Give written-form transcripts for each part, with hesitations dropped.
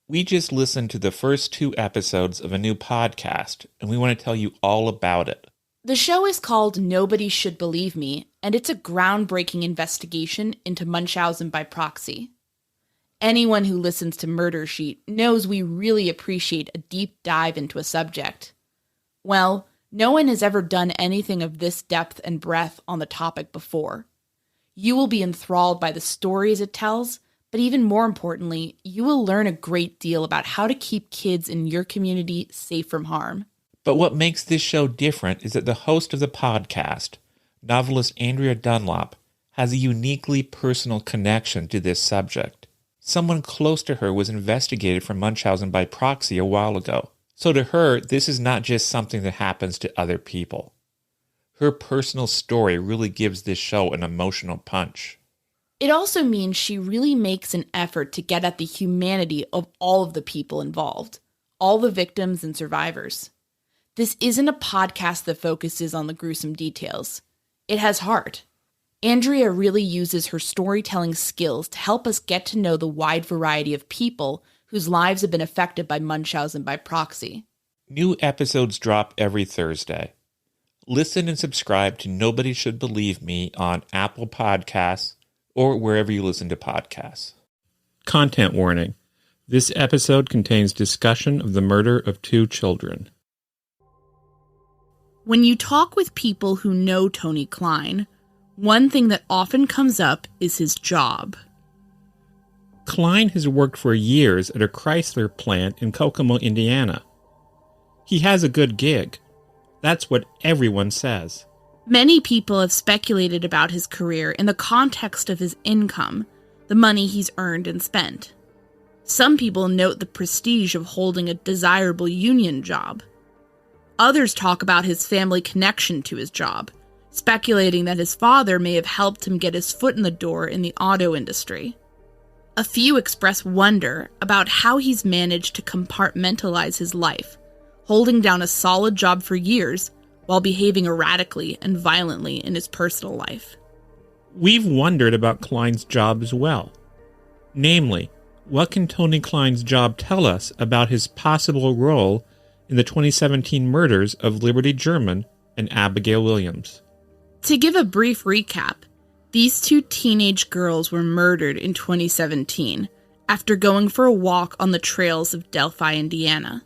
We just listened to the first 2 episodes of a new podcast, and we want to tell you all about it. The show is called Nobody Should Believe Me, and it's a groundbreaking investigation into Munchausen by proxy. Anyone who listens to Murder Sheet knows we really appreciate a deep dive into a subject. Well, no one has ever done anything of this depth and breadth on the topic before. You will be enthralled by the stories it tells, but even more importantly, you will learn a great deal about how to keep kids in your community safe from harm. But what makes this show different is that the host of the podcast, novelist Andrea Dunlop, has a uniquely personal connection to this subject. Someone close to her was investigated for Munchausen by proxy a while ago. So to her, this is not just something that happens to other people. Her personal story really gives this show an emotional punch. It also means she really makes an effort to get at the humanity of all of the people involved, all the victims and survivors. This isn't a podcast that focuses on the gruesome details. It has heart. Andrea really uses her storytelling skills to help us get to know the wide variety of people whose lives have been affected by Munchausen by proxy. New episodes drop every Thursday. Listen and subscribe to Nobody Should Believe Me on Apple Podcasts or wherever you listen to podcasts. Content warning. This episode contains discussion of the murder of 2 children. When you talk with people who know Tony Kline, one thing that often comes up is his job. Kline has worked for years at a Chrysler plant in Kokomo, Indiana. He has a good gig. That's what everyone says. Many people have speculated about his career in the context of his income, the money he's earned and spent. Some people note the prestige of holding a desirable union job. Others talk about his family connection to his job, speculating that his father may have helped him get his foot in the door in the auto industry. A few express wonder about how he's managed to compartmentalize his life, holding down a solid job for years while behaving erratically and violently in his personal life. We've wondered about Kline's job as well. Namely, what can Tony Kline's job tell us about his possible role in the 2017 murders of Liberty German and Abigail Williams? To give a brief recap, these 2 teenage girls were murdered in 2017 after going for a walk on the trails of Delphi, Indiana.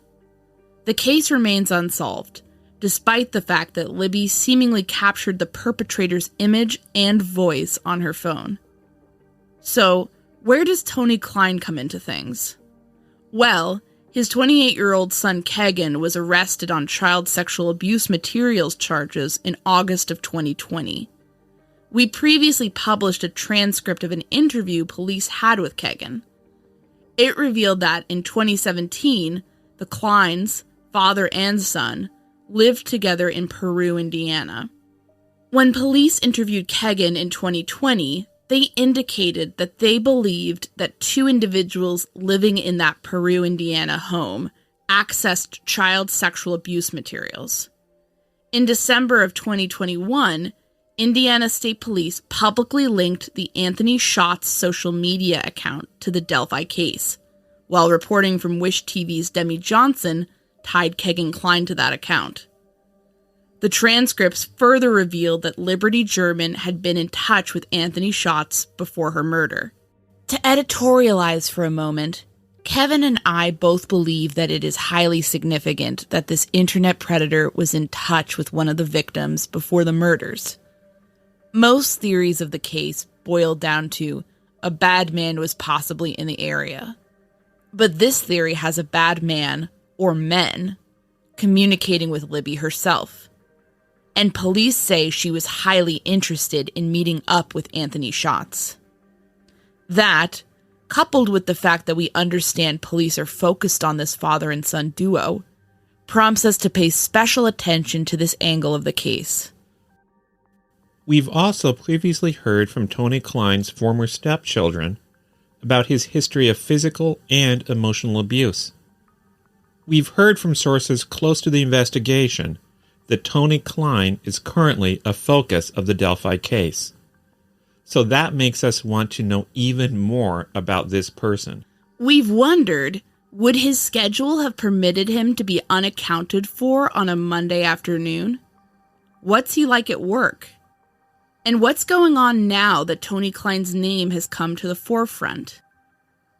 The case remains unsolved, despite the fact that Libby seemingly captured the perpetrator's image and voice on her phone. So, where does Tony Kline come into things? Well, his 28-year-old son Kevin was arrested on child sexual abuse materials charges in August of 2020. We previously published a transcript of an interview police had with Kevin. It revealed that in 2017, the Klines, father and son, lived together in Peru, Indiana. When police interviewed Kevin in 2020, they indicated that they believed that 2 individuals living in that Peru, Indiana home accessed child sexual abuse materials. In December of 2021, Indiana State Police publicly linked the Anthony Schatz social media account to the Delphi case, while reporting from Wish TV's Demi Johnson tied Kevin Kline to that account. The transcripts further revealed that Liberty German had been in touch with Anthony Schatz before her murder. To editorialize for a moment, Kevin and I both believe that it is highly significant that this internet predator was in touch with one of the victims before the murders. Most theories of the case boil down to a bad man was possibly in the area. But this theory has a bad man, or men, communicating with Libby herself. And police say she was highly interested in meeting up with Anthony Schatz. That, coupled with the fact that we understand police are focused on this father and son duo, prompts us to pay special attention to this angle of the case. We've also previously heard from Tony Kline's former stepchildren about his history of physical and emotional abuse. We've heard from sources close to the investigation that Tony Kline is currently a focus of the Delphi case. So that makes us want to know even more about this person. We've wondered, Would his schedule have permitted him to be unaccounted for on a Monday afternoon? What's he like at work? And what's going on now that Tony Kline's name has come to the forefront?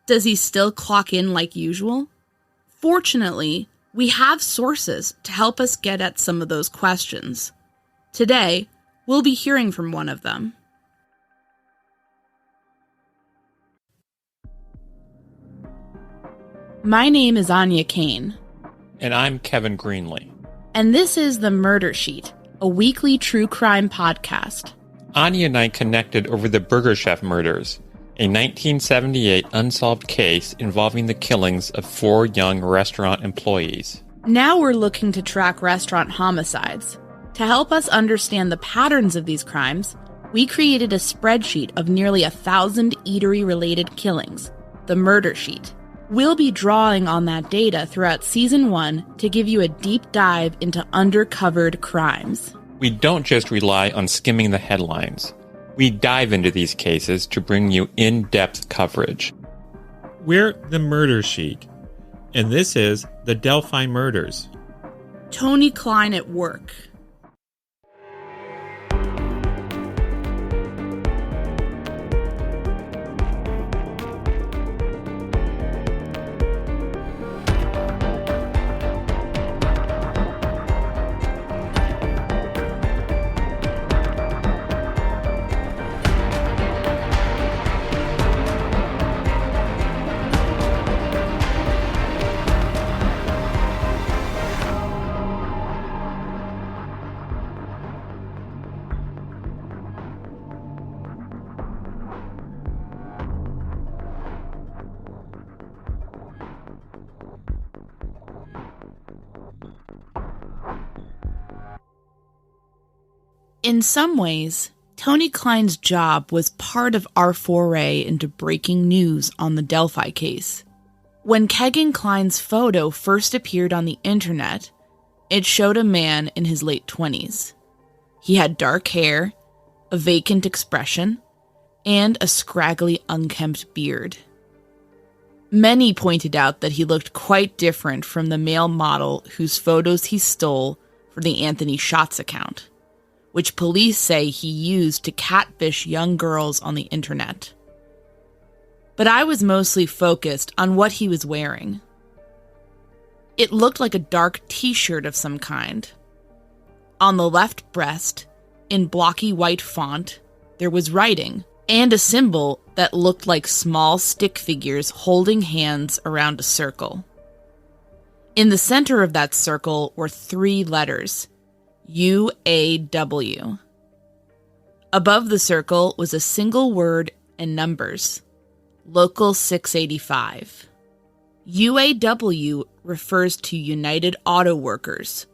Does he still clock in like usual? Fortunately, we have sources to help us get at some of those questions. Today, we'll be hearing from one of them. My name is Áine Cain. And I'm Kevin Greenlee. And this is the Murder Sheet, a weekly true crime podcast. Áine and I connected over the Burger Chef murders, a 1978 unsolved case involving the killings of 4 young restaurant employees. Now we're looking to track restaurant homicides. To help us understand the patterns of these crimes, we created a spreadsheet of nearly 1,000 eatery-related killings, the Murder Sheet. We'll be drawing on that data throughout Season 1 to give you a deep dive into undercovered crimes. We don't just rely on skimming the headlines. We dive into these cases to bring you in-depth coverage. We're the Murder Sheet, and this is the Delphi murders. Tony Kline at work. In some ways, Tony Kline's job was part of our foray into breaking news on the Delphi case. When Kevin Kline's photo first appeared on the internet, it showed a man in his late 20s. He had dark hair, a vacant expression, and a scraggly, unkempt beard. Many pointed out that he looked quite different from the male model whose photos he stole for the Anthony Shots account, which police say he used to catfish young girls on the internet. But I was mostly focused on what he was wearing. It looked like a dark t-shirt of some kind. On the left breast, in blocky white font, there was writing, and a symbol that looked like small stick figures holding hands around a circle. In the center of that circle were 3 letters, UAW. Above the circle was a single word and numbers, Local 685. UAW refers to United Auto Workers,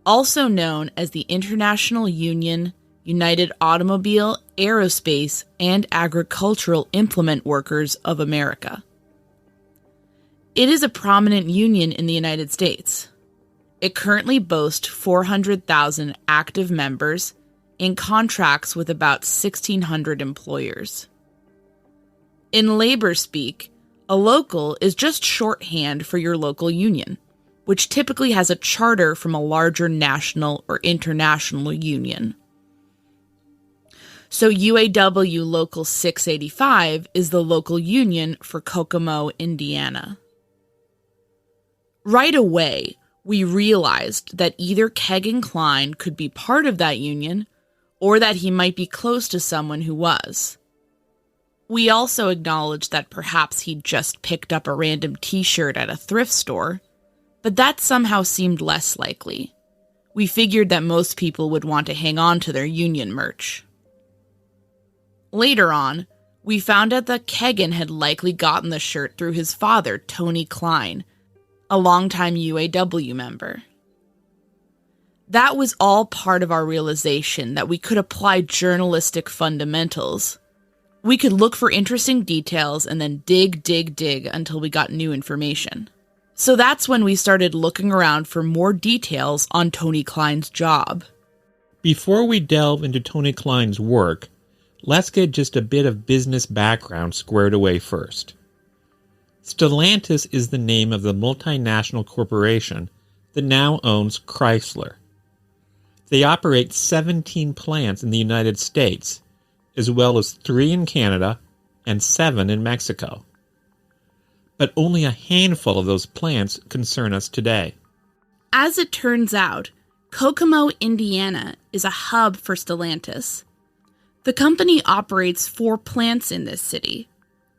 also known as the International Union, United Automobile, Aerospace, and Agricultural Implement Workers of America. It is a prominent union in the United States. It currently boasts 400,000 active members and contracts with about 1,600 employers. In labor speak, a local is just shorthand for your local union, which typically has a charter from a larger national or international union. So UAW Local 685 is the local union for Kokomo, Indiana. Right away, we realized that either Kevin Kline could be part of that union, or that he might be close to someone who was. We also acknowledged that perhaps he'd just picked up a random t-shirt at a thrift store, but that somehow seemed less likely. We figured that most people would want to hang on to their union merch. Later on, we found out that Kevin had likely gotten the shirt through his father, Tony Kline, a longtime UAW member. That was all part of our realization that we could apply journalistic fundamentals. We could look for interesting details and then dig until we got new information. So that's when we started looking around for more details on Tony Kline's job. Before we delve into Tony Kline's work, let's get just a bit of business background squared away first. Stellantis is the name of the multinational corporation that now owns Chrysler. They operate 17 plants in the United States, as well as 3 in Canada and 7 in Mexico. But only a handful of those plants concern us today. As it turns out, Kokomo, Indiana is a hub for Stellantis. The company operates 4 plants in this city,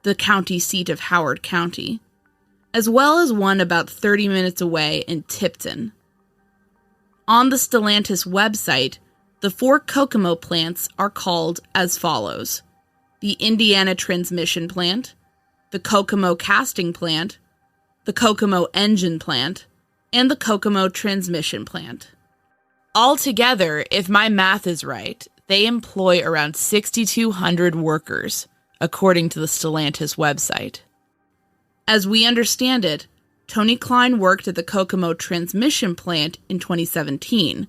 the county seat of Howard County, as well as one about 30 minutes away in Tipton. On the Stellantis website, the 4 Kokomo plants are called as follows: the Indiana Transmission Plant, the Kokomo Casting Plant, the Kokomo Engine Plant, and the Kokomo Transmission Plant. Altogether, if my math is right, they employ around 6,200 workers, according to the Stellantis website. As we understand it, Tony Kline worked at the Kokomo Transmission Plant in 2017,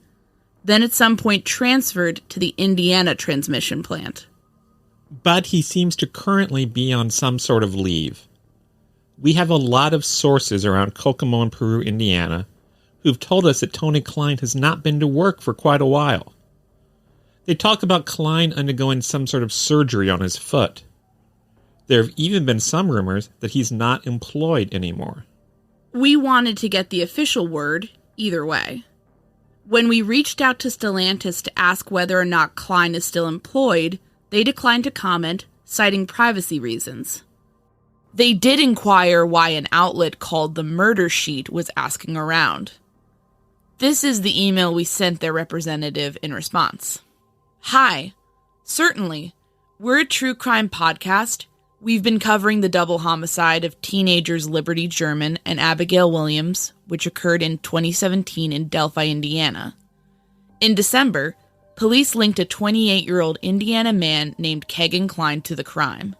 then at some point transferred to the Indiana Transmission Plant. But he seems to currently be on some sort of leave. We have a lot of sources around Kokomo and Peru, Indiana, who've told us that Tony Kline has not been to work for quite a while. They talk about Kline undergoing some sort of surgery on his foot. There have even been some rumors that he's not employed anymore. We wanted to get the official word either way. When we reached out to Stellantis to ask whether or not Kline is still employed, they declined to comment, citing privacy reasons. They did inquire why an outlet called the MurderSheet was asking around. This is the email we sent their representative in response. Hi. Certainly. We're a true crime podcast. We've been covering the double homicide of teenagers Liberty German and Abigail Williams, which occurred in 2017 in Delphi, Indiana. In December, police linked a 28-year-old Indiana man named Kevin Greenlee to the crime.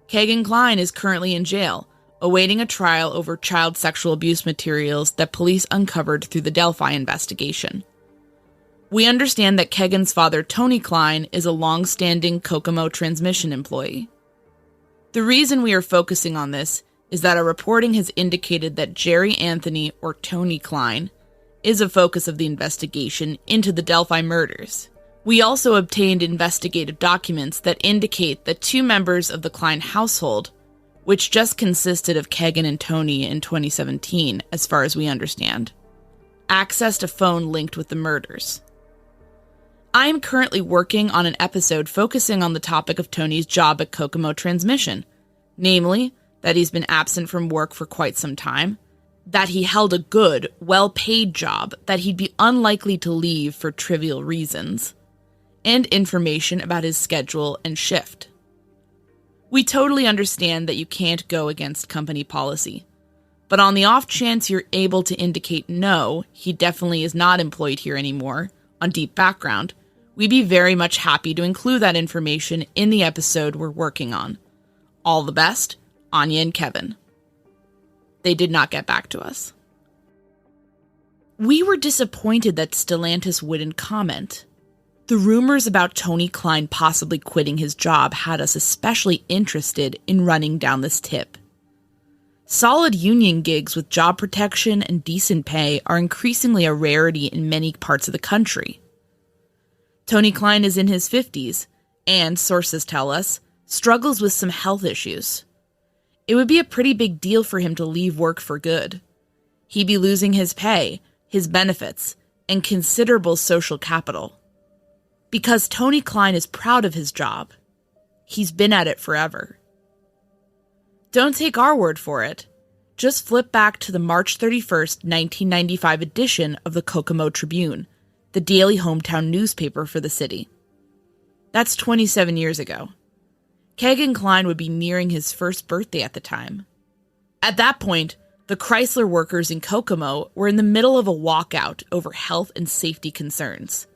Kevin Greenlee is currently in jail, awaiting a trial over child sexual abuse materials that police uncovered through the Delphi investigation. We understand that Kevin's father, Tony Kline, is a long-standing Kokomo transmission employee. The reason we are focusing on this is that our reporting has indicated that Jerry Anthony, or Tony Kline, is a focus of the investigation into the Delphi murders. We also obtained investigative documents that indicate that 2 members of the Kline household, which just consisted of Kevin and Tony in 2017, as far as we understand, accessed a phone linked with the murders. I am currently working on an episode focusing on the topic of Tony's job at Kokomo Transmission, namely, that he's been absent from work for quite some time, that he held a good, well-paid job that he'd be unlikely to leave for trivial reasons, and information about his schedule and shift. We totally understand that you can't go against company policy, but on the off chance you're able to indicate no, he definitely is not employed here anymore, on deep background, we'd be very much happy to include that information in the episode we're working on. All the best, Áine and Kevin. They did not get back to us. We were disappointed that Stellantis wouldn't comment. The rumors about Tony Kline possibly quitting his job had us especially interested in running down this tip. Solid union gigs with job protection and decent pay are increasingly a rarity in many parts of the country. Tony Kline is in his 50s and, sources tell us, struggles with some health issues. It would be a pretty big deal for him to leave work for good. He'd be losing his pay, his benefits, and considerable social capital. Because Tony Kline is proud of his job. He's been at it forever. Don't take our word for it. Just flip back to the March 31st, 1995 edition of the Kokomo Tribune, the daily hometown newspaper for the city. That's 27 years ago. Kevin Kline would be nearing his first birthday at the time. At that point, the Chrysler workers in Kokomo were in the middle of a walkout over health and safety concerns.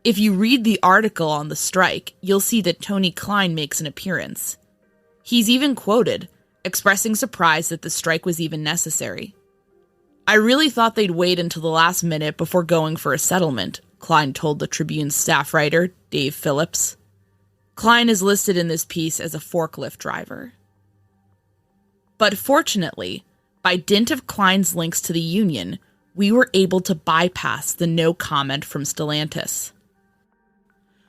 If you read the article on the strike, you'll see that Tony Kline makes an appearance. He's even quoted, expressing surprise that the strike was even necessary. I really thought they'd wait until the last minute before going for a settlement, Kline told the Tribune's staff writer, Dave Phillips. Kline is listed in this piece as a forklift driver. But fortunately, by dint of Kline's links to the union, we were able to bypass the no comment from Stellantis.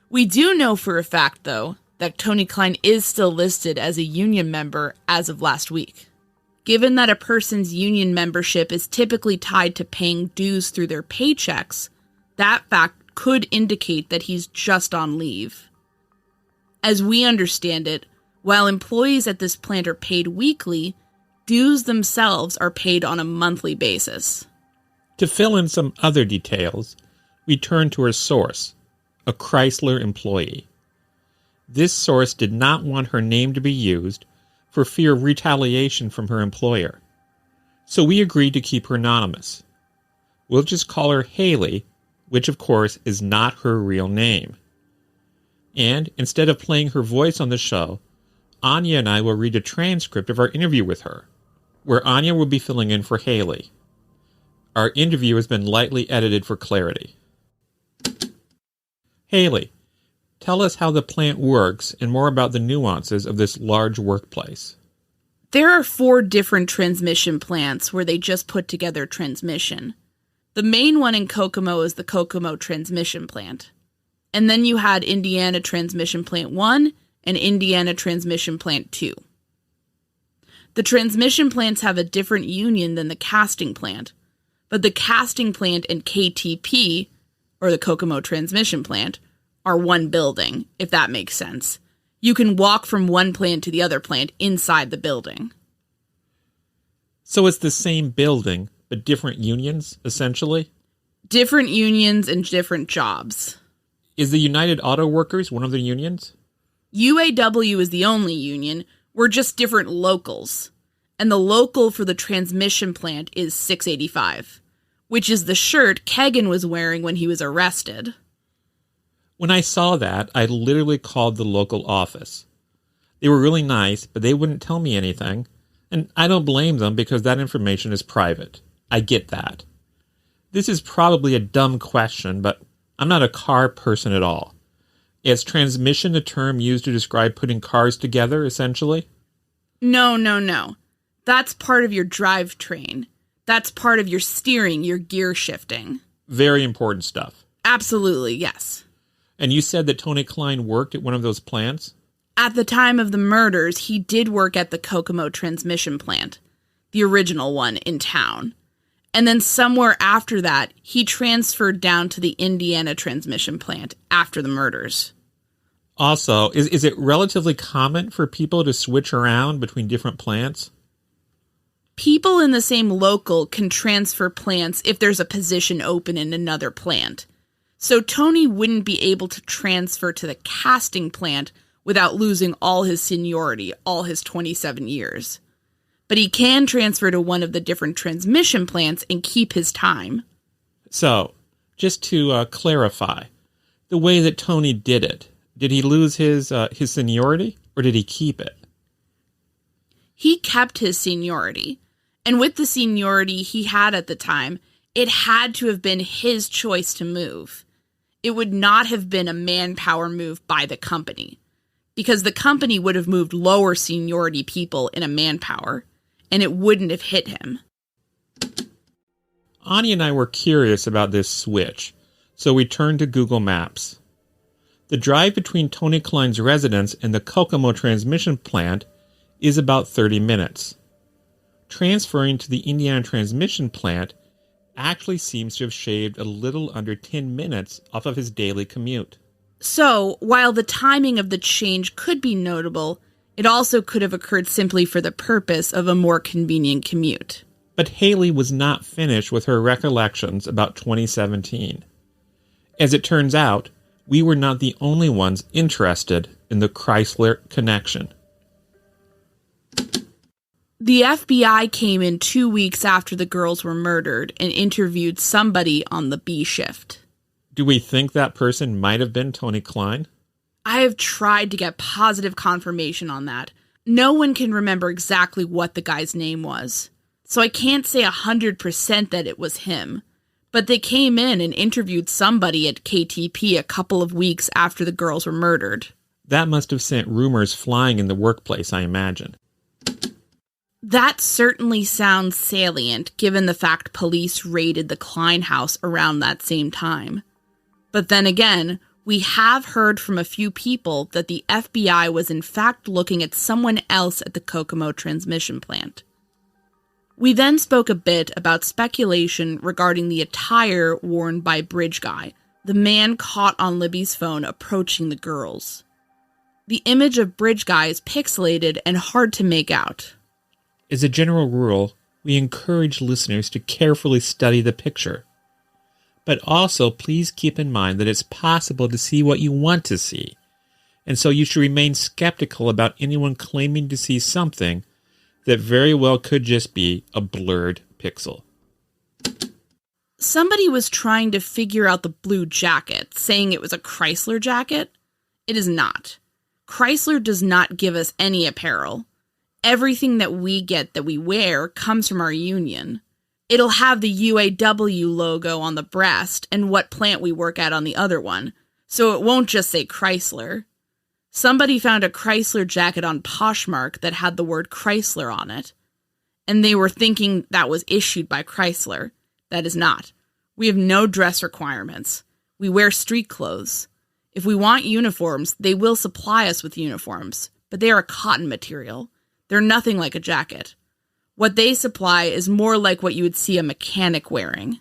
We do know for a fact, though, that Tony Kline is still listed as a union member as of last week. Given that a person's union membership is typically tied to paying dues through their paychecks, that fact could indicate that he's just on leave. As we understand it, while employees at this plant are paid weekly, dues themselves are paid on a monthly basis. To fill in some other details, we turn to our source, a Chrysler employee. This source did not want her name to be used for fear of retaliation from her employer, so we agreed to keep her anonymous. We'll just call her Haley, which of course is not her real name. And instead of playing her voice on the show, Áine and I will read a transcript of our interview with her, where Áine will be filling in for Haley. Our interview has been lightly edited for clarity. Haley, tell us how the plant works and more about the nuances of this large workplace. There are 4 different transmission plants where they just put together transmission. The main one in Kokomo is the Kokomo Transmission Plant. And then you had Indiana Transmission Plant 1 and Indiana Transmission Plant 2. The transmission plants have a different union than the casting plant, but the casting plant and KTP, or the Kokomo Transmission Plant, are one building, if that makes sense. You can walk from one plant to the other plant inside the building. So it's the same building, but different unions, essentially? Different unions and different jobs. Is the United Auto Workers one of the unions? UAW is the only union. We're just different locals. And the local for the transmission plant is 685, which is the shirt Kegan was wearing when he was arrested. When I saw that, I literally called the local office. They were really nice, but they wouldn't tell me anything. And I don't blame them because that information is private. I get that. This is probably a dumb question, but I'm not a car person at all. Is transmission a term used to describe putting cars together, essentially? No. That's part of your drivetrain. That's part of your steering, your gear shifting. Very important stuff. Absolutely, yes. And you said that Tony Kline worked at one of those plants? At the time of the murders, he did work at the Kokomo Transmission Plant, the original one in town. And then somewhere after that, he transferred down to the Indiana Transmission Plant after the murders. Also, is it relatively common for people to switch around between different plants? People in the same local can transfer plants if there's a position open in another plant. So Tony wouldn't be able to transfer to the casting plant without losing all his seniority, all his 27 years. But he can transfer to one of the different transmission plants and keep his time. So, just to clarify, the way that Tony did it, did he lose his seniority or did he keep it? He kept his seniority. And with the seniority he had at the time, it had to have been his choice to move. It would not have been a manpower move by the company, because the company would have moved lower seniority people in a manpower, and it wouldn't have hit him. Áine and I were curious about this switch, so we turned to Google Maps. The drive between Tony Kline's residence and the Kokomo transmission plant is about 30 minutes. Transferring to the Indiana transmission plant actually seems to have shaved a little under 10 minutes off of his daily commute. So, while the timing of the change could be notable, it also could have occurred simply for the purpose of a more convenient commute. But Haley was not finished with her recollections about 2017. As it turns out, we were not the only ones interested in the Chrysler connection. The FBI came in 2 weeks after the girls were murdered and interviewed somebody on the B shift. Do we think that person might have been Tony Kline? I have tried to get positive confirmation on that. No one can remember exactly what the guy's name was, so I can't say 100% that it was him. But they came in and interviewed somebody at KTP a couple of weeks after the girls were murdered. That must have sent rumors flying in the workplace, I imagine. That certainly sounds salient, given the fact police raided the Kline house around that same time. But then again, we have heard from a few people that the FBI was in fact looking at someone else at the Kokomo transmission plant. We then spoke a bit about speculation regarding the attire worn by Bridge Guy, the man caught on Libby's phone approaching the girls. The image of Bridge Guy is pixelated and hard to make out. As a general rule, we encourage listeners to carefully study the picture. But also, please keep in mind that it's possible to see what you want to see, and so you should remain skeptical about anyone claiming to see something that very well could just be a blurred pixel. Somebody was trying to figure out the blue jacket, saying it was a Chrysler jacket. It is not. Chrysler does not give us any apparel. Everything that we get that we wear comes from our union. It'll have the UAW logo on the breast and what plant we work at on the other one, so it won't just say Chrysler. Somebody found a Chrysler jacket on Poshmark that had the word Chrysler on it, and they were thinking that was issued by Chrysler. That is not. We have no dress requirements. We wear street clothes. If we want uniforms, they will supply us with uniforms, but they are a cotton material. They're nothing like a jacket. What they supply is more like what you would see a mechanic wearing.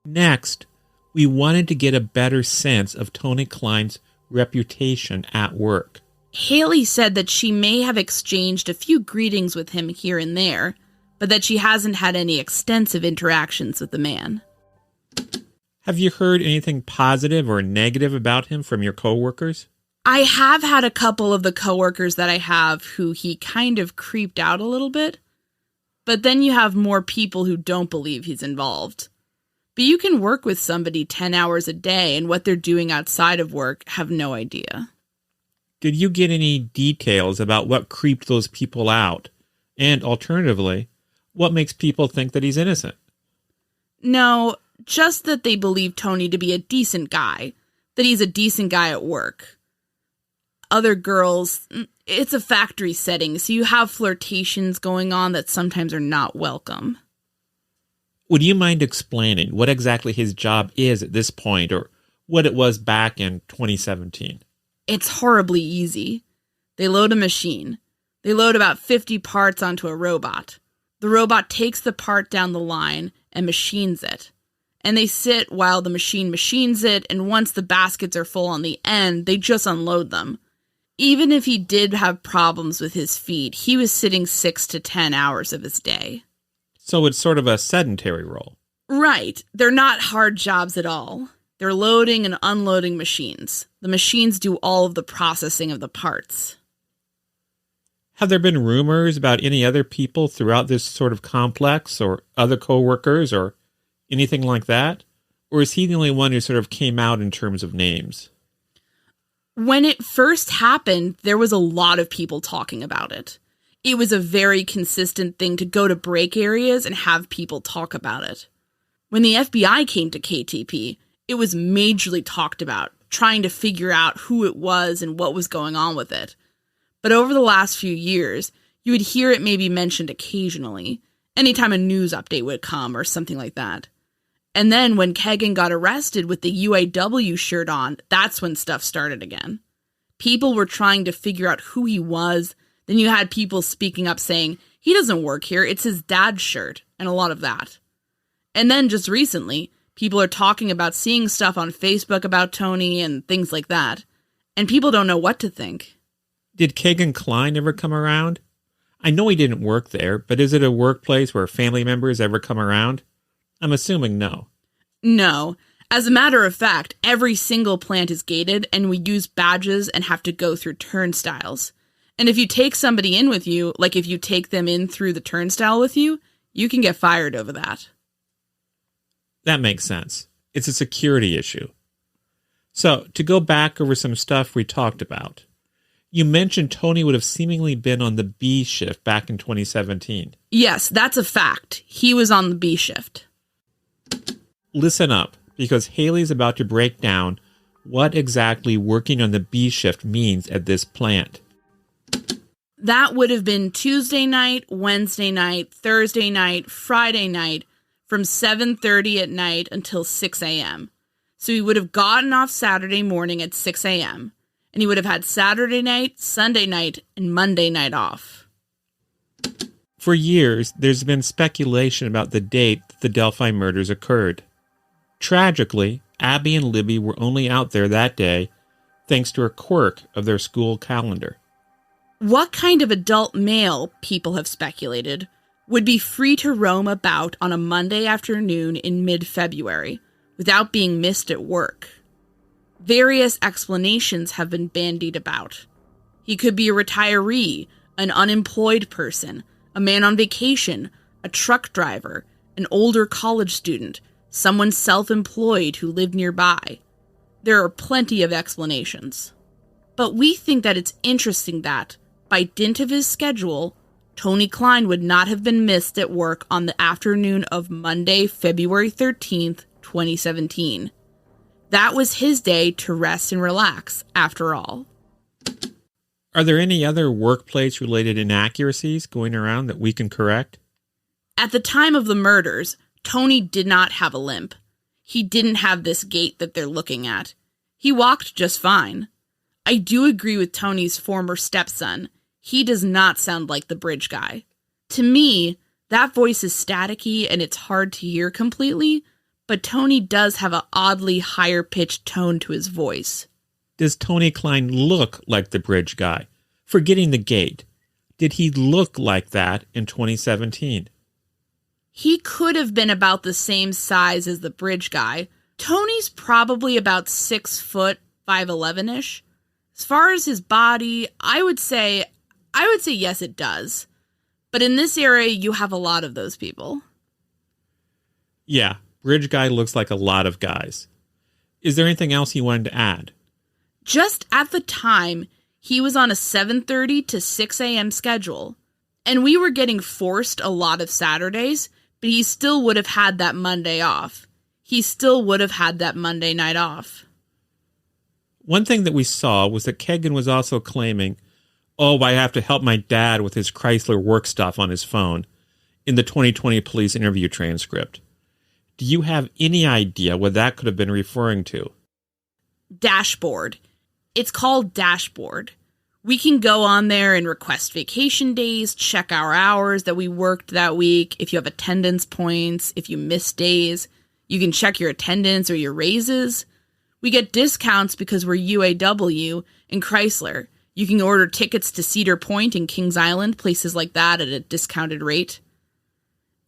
Next, we wanted to get a better sense of Tony Kline's reputation at work. Haley said that she may have exchanged a few greetings with him here and there, but that she hasn't had any extensive interactions with the man. Have you heard anything positive or negative about him from your coworkers? I have had a couple of the coworkers that I have who he kind of creeped out a little bit, but then you have more people who don't believe he's involved. But you can work with somebody 10 hours a day and what they're doing outside of work have no idea. Did you get any details about what creeped those people out? And alternatively, what makes people think that he's innocent? No, just that they believe Tony to be a decent guy, that he's a decent guy at work. Other girls, it's a factory setting, so you have flirtations going on that sometimes are not welcome. Would you mind explaining what exactly his job is at this point, or what it was back in 2017? It's horribly easy. They load a machine. They load about 50 parts onto a robot. The robot takes the part down the line and machines it. And they sit while the machine machines it, and once the baskets are full on the end, they just unload them. Even if he did have problems with his feet, he was sitting 6 to 10 hours of his day. So it's sort of a sedentary role. Right. They're not hard jobs at all. They're loading and unloading machines. The machines do all of the processing of the parts. Have there been rumors about any other people throughout this sort of complex, or other coworkers, or anything like that? Or is he the only one who sort of came out in terms of names? When it first happened, there was a lot of people talking about it. It was a very consistent thing to go to break areas and have people talk about it. When the FBI came to KTP, it was majorly talked about, trying to figure out who it was and what was going on with it. But over the last few years, you would hear it maybe mentioned occasionally, anytime a news update would come or something like that. And then when Kegan got arrested with the UAW shirt on, that's when stuff started again. People were trying to figure out who he was. Then you had people speaking up saying, he doesn't work here, it's his dad's shirt, and a lot of that. And then just recently, people are talking about seeing stuff on Facebook about Tony and things like that. And people don't know what to think. Did Kevin Kline ever come around? I know he didn't work there, but is it a workplace where family members ever come around? I'm assuming no. No. As a matter of fact, every single plant is gated, and we use badges and have to go through turnstiles. And if you take somebody in with you, like if you take them in through the turnstile with you, you can get fired over that. That makes sense. It's a security issue. So, to go back over some stuff we talked about, you mentioned Tony would have seemingly been on the B shift back in 2017. Yes, that's a fact. He was on the B shift. Listen up, because Haley's about to break down what exactly working on the B shift means at this plant. That would have been Tuesday night, Wednesday night, Thursday night, Friday night, from 7:30 at night until 6 a.m. So he would have gotten off Saturday morning at 6 a.m., and he would have had Saturday night, Sunday night, and Monday night off. For years, there's been speculation about the date that the Delphi murders occurred. Tragically, Abby and Libby were only out there that day thanks to a quirk of their school calendar. What kind of adult male, people have speculated, would be free to roam about on a Monday afternoon in mid-February without being missed at work? Various explanations have been bandied about. He could be a retiree, an unemployed person, a man on vacation, a truck driver, an older college student, someone self-employed who lived nearby. There are plenty of explanations. But we think that it's interesting that, by dint of his schedule, Tony Kline would not have been missed at work on the afternoon of Monday, February 13th, 2017. That was his day to rest and relax, after all. Are there any other workplace-related inaccuracies going around that we can correct? At the time of the murders, Tony did not have a limp. He didn't have this gait that they're looking at. He walked just fine. I do agree with Tony's former stepson. He does not sound like the bridge guy. To me, that voice is staticky and it's hard to hear completely, but Tony does have an oddly higher-pitched tone to his voice. Does Tony Kline look like the bridge guy? Forgetting the gait, did he look like that in 2017? He could have been about the same size as the bridge guy. Tony's probably about 6 foot, 5'11"-ish. As far as his body, I would say yes, it does. But in this area, you have a lot of those people. Yeah, bridge guy looks like a lot of guys. Is there anything else you wanted to add? Just at the time, he was on a 7:30 to 6 a.m. schedule. And we were getting forced a lot of Saturdays, but he still would have had that Monday off. He still would have had that Monday night off. One thing that we saw was that Kegan was also claiming, "Oh, I have to help my dad with his Chrysler work stuff on his phone," in the 2020 police interview transcript. Do you have any idea what that could have been referring to? Dashboard. It's called Dashboard. We can go on there and request vacation days, check our hours that we worked that week, if you have attendance points, if you miss days. You can check your attendance or your raises. We get discounts because we're UAW and Chrysler. You can order tickets to Cedar Point and Kings Island, places like that, at a discounted rate.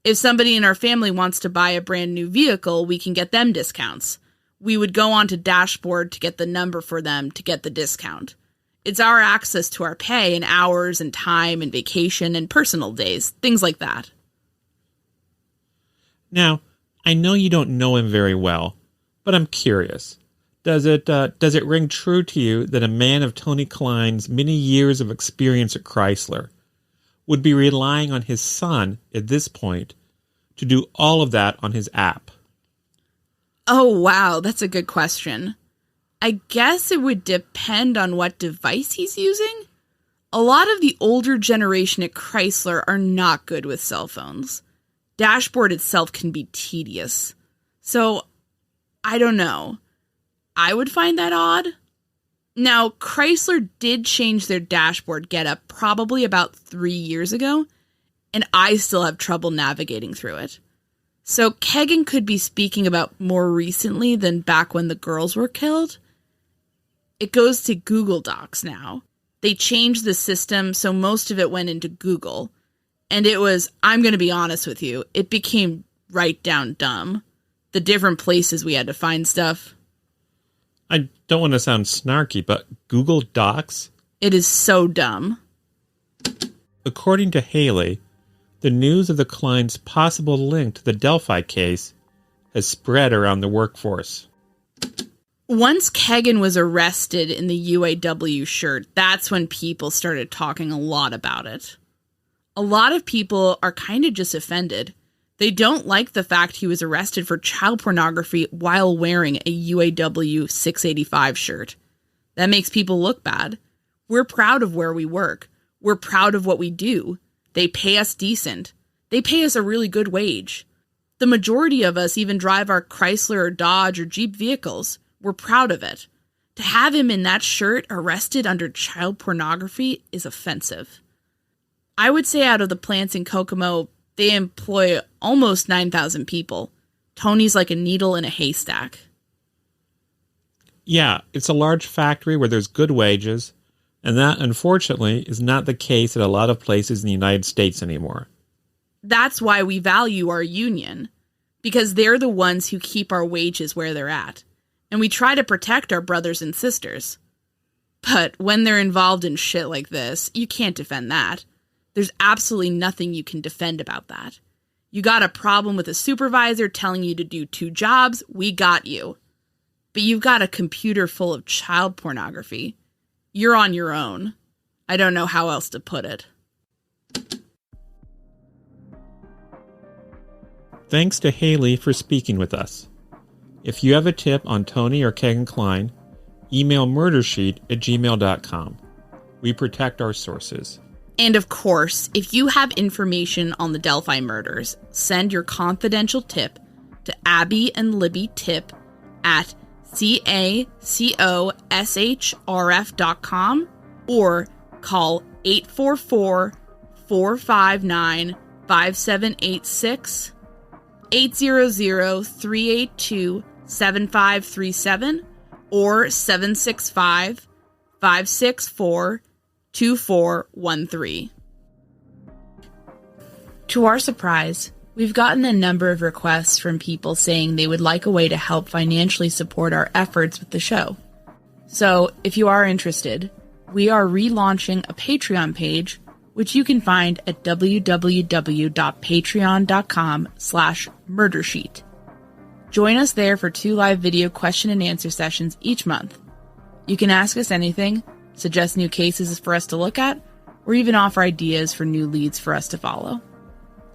If somebody in our family wants to buy a brand new vehicle, we can get them discounts. We would go onto Dashboard to get the number for them to get the discount. It's our access to our pay and hours and time and vacation and personal days, things like that. Now, I know you don't know him very well, but I'm curious. Does it ring true to you that a man of Tony Kline's many years of experience at Chrysler would be relying on his son at this point to do all of that on his app? Oh, wow, that's a good question. I guess it would depend on what device he's using. A lot of the older generation at Chrysler are not good with cell phones. Dashboard itself can be tedious. So, I don't know. I would find that odd. Now, Chrysler did change their dashboard getup probably about 3 years ago, and I still have trouble navigating through it. So Kegan could be speaking about more recently than back when the girls were killed. It goes to Google Docs now. They changed the system, so most of it went into Google. And it was, I'm going to be honest with you, it became right down dumb. The different places we had to find stuff. I don't want to sound snarky, but Google Docs? It is so dumb. According to Haley, the news of the Kline's possible link to the Delphi case has spread around the workforce. Once Kegan was arrested in the UAW shirt, that's when people started talking a lot about it. A lot of people are kind of just offended. They don't like the fact he was arrested for child pornography while wearing a UAW 685 shirt. That makes people look bad. We're proud of where we work. We're proud of what we do. They pay us decent. They pay us a really good wage. The majority of us even drive our Chrysler or Dodge or Jeep vehicles. We're proud of it. To have him in that shirt arrested under child pornography is offensive. I would say out of the plants in Kokomo, they employ almost 9,000 people. Tony's like a needle in a haystack. Yeah, it's a large factory where there's good wages, and that, unfortunately, is not the case at a lot of places in the United States anymore. That's why we value our union, because they're the ones who keep our wages where they're at, and we try to protect our brothers and sisters. But when they're involved in shit like this, you can't defend that. There's absolutely nothing you can defend about that. You got a problem with a supervisor telling you to do 2 jobs, we got you. But you've got a computer full of child pornography. You're on your own. I don't know how else to put it. Thanks to Haley for speaking with us. If you have a tip on Tony or Kevin Kline, email MurderSheet@gmail.com. We protect our sources. And of course, if you have information on the Delphi murders, send your confidential tip to abbyandlibbytip at CACOSHRF.com or call 844-459-5786, 800-382-7537, or 765-564-2413. To our surprise, we've gotten a number of requests from people saying they would like a way to help financially support our efforts with the show. So, if you are interested, we are relaunching a Patreon page, which you can find at www.patreon.com/MurderSheet. Join us there for 2 live video question and answer sessions each month. You can ask us anything, suggest new cases for us to look at, or even offer ideas for new leads for us to follow.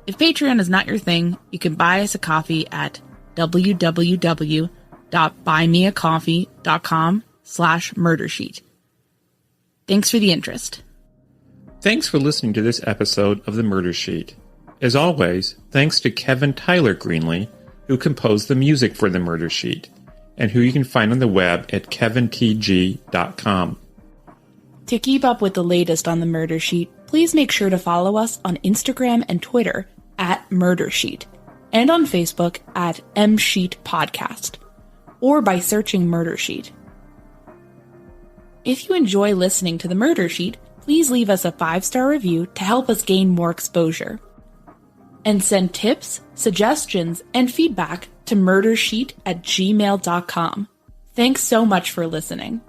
If Patreon is not your thing, you can buy us a coffee at www.buymeacoffee.com/MurderSheet. Thanks for the interest. Thanks for listening to this episode of The Murder Sheet. As always, thanks to Kevin Greenlee, who composed the music for The Murder Sheet, and who you can find on the web at kevintg.com. To keep up with the latest on The Murder Sheet, please make sure to follow us on Instagram and Twitter at MurderSheet, and on Facebook at MSheetPodcast, or by searching Murder Sheet. If you enjoy listening to The Murder Sheet, please leave us a 5-star review to help us gain more exposure. And send tips, suggestions, and feedback to murdersheet@gmail.com. Thanks so much for listening.